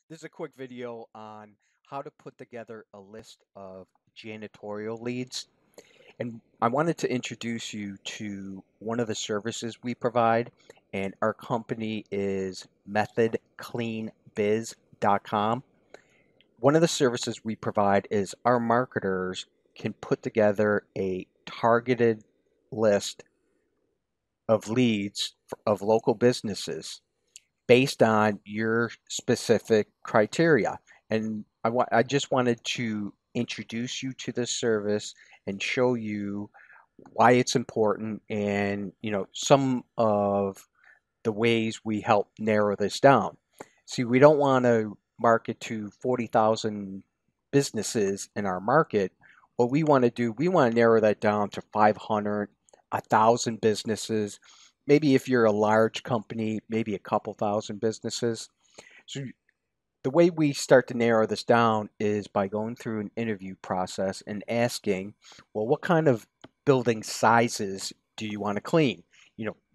This is a quick video on how to put together a list of janitorial leads. And I wanted to introduce you to one of the services we provide, and our company is methodcleanbiz.com. One of the services we provide is our marketers can put together a targeted list of leads of local businesses based on your specific criteria. And I just wanted to introduce you to this service and show you why it's important and some of the ways we help narrow this down. See, we don't want to market to 40,000 businesses in our market. What we want to do, we want to narrow that down to 500, 1,000 businesses. Maybe if you're a large company, maybe a couple thousand businesses. So the way we start to narrow this down is by going through an interview process and asking, well, what kind of building sizes do you want to clean?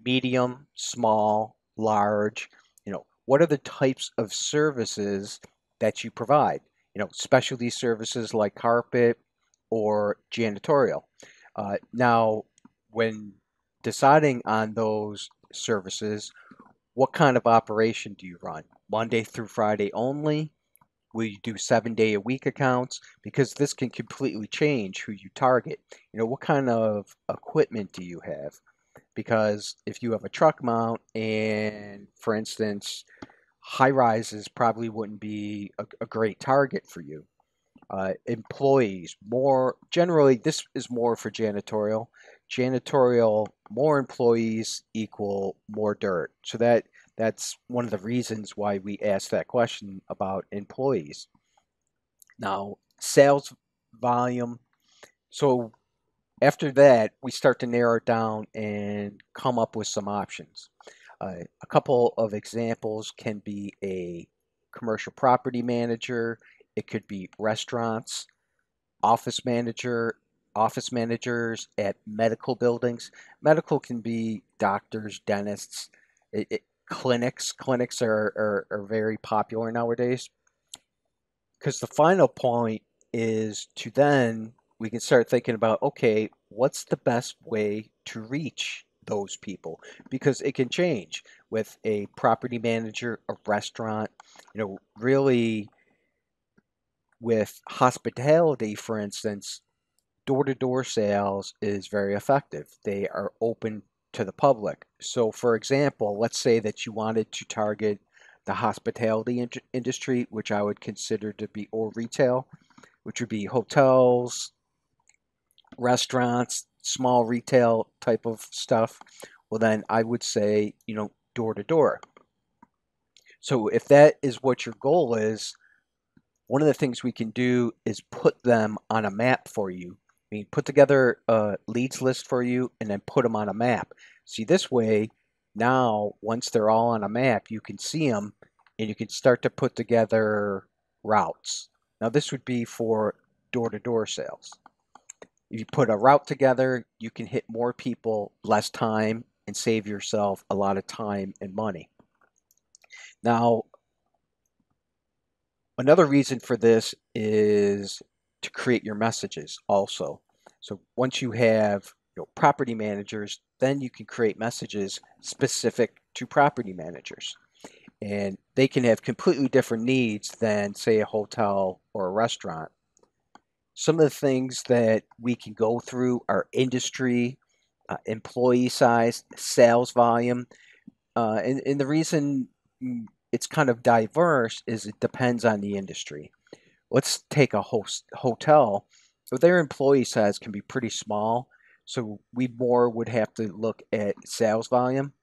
Medium, small, large, what are the types of services that you provide? Specialty services like carpet or janitorial. Now, when deciding on those services, what kind of operation do you run? Monday through Friday only? Will you do 7 day a week accounts? Because this can completely change who you target. What kind of equipment do you have? Because if you have a truck mount and, for instance, high rises probably wouldn't be a great target for you. Employees, more generally, this is more for janitorial. Janitorial, more employees equal more dirt. So that's one of the reasons why we asked that question about employees. Now, sales volume. So after that, we start to narrow it down and come up with some options. A couple of examples can be a commercial property manager. It could be restaurants, office manager, office managers at medical buildings. Medical can be doctors, dentists, clinics. Clinics are very popular nowadays because the final point is to then we can start thinking about, okay, what's the best way to reach those people? Because it can change with a property manager, a restaurant, really with hospitality, for instance, door to door sales is very effective. They are open to the public. So, for example, let's say that you wanted to target the hospitality industry, which I would consider to be, or retail, which would be hotels, restaurants, small retail type of stuff. Well, then I would say, door to door. So, if that is what your goal is, one of the things we can do is put them on a map for you. I mean, put together a leads list for you and then put them on a map. See, this way, now once they're all on a map, you can see them and you can start to put together routes. Now, this would be for door to door sales. If you put a route together, you can hit more people, less time, and save yourself a lot of time and money. Now, another reason for this is to create your messages also. So once you have property managers, then you can create messages specific to property managers. And they can have completely different needs than, say, a hotel or a restaurant. Some of the things that we can go through are industry, employee size, sales volume. And the reason it's kind of diverse is it depends on the industry. Let's take a hotel. So their employee size can be pretty small. So we more would have to look at sales volume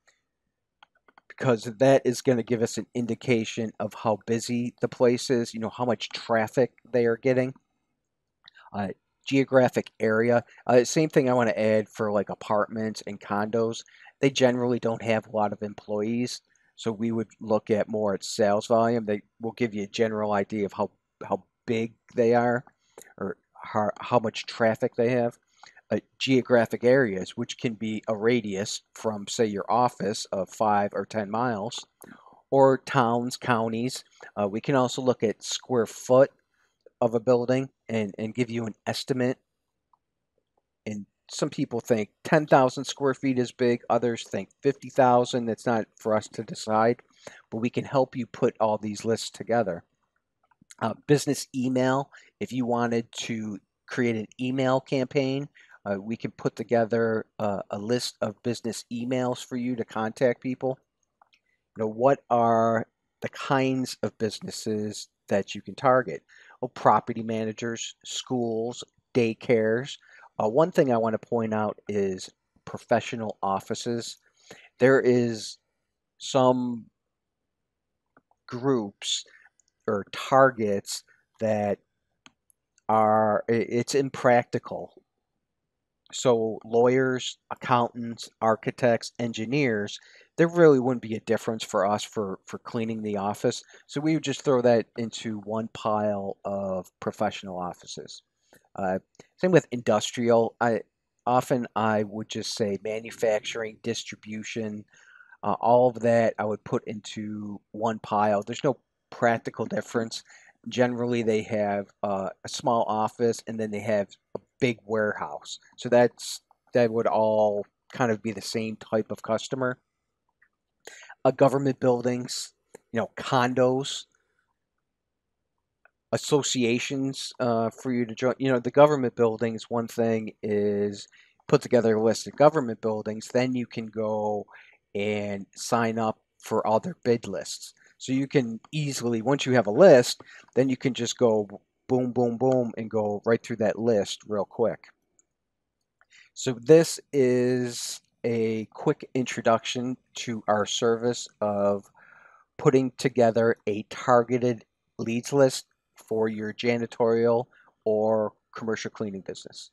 because that is going to give us an indication of how busy the place is, how much traffic they are getting. Uh, Geographic area. Same thing I want to add for like apartments and condos. They generally don't have a lot of employees, so we would look at more at sales volume. They will give you a general idea of how big they are or how much traffic they have. Geographic areas, which can be a radius from, say, your office of 5 or 10 miles, or towns, counties. We can also look at square foot of a building and give you an estimate. And some people think 10,000 square feet is big, others think 50,000. That's not for us to decide, but we can help you put all these lists together. Business email, if you wanted to create an email campaign, we can put together a list of business emails for you to contact people. What are the kinds of businesses that you can target? Oh, property managers, schools, daycares. One thing I want to point out is professional offices. There is some groups or targets that it's impractical. So lawyers, accountants, architects, engineers, there really wouldn't be a difference for us for cleaning the office. So we would just throw that into one pile of professional offices. Uh, Same with industrial. I would just say manufacturing, distribution, all of that I would put into one pile. There's no practical difference. Generally, they have a small office and then they have a big warehouse. So that would all kind of be the same type of customer. Government buildings, condos, associations for you to join. The government buildings, one thing is put together a list of government buildings, then you can go and sign up for all their bid lists. So you can easily, once you have a list, then you can just go boom, boom, boom, and go right through that list real quick. So this is a quick introduction to our service of putting together a targeted leads list for your janitorial or commercial cleaning business.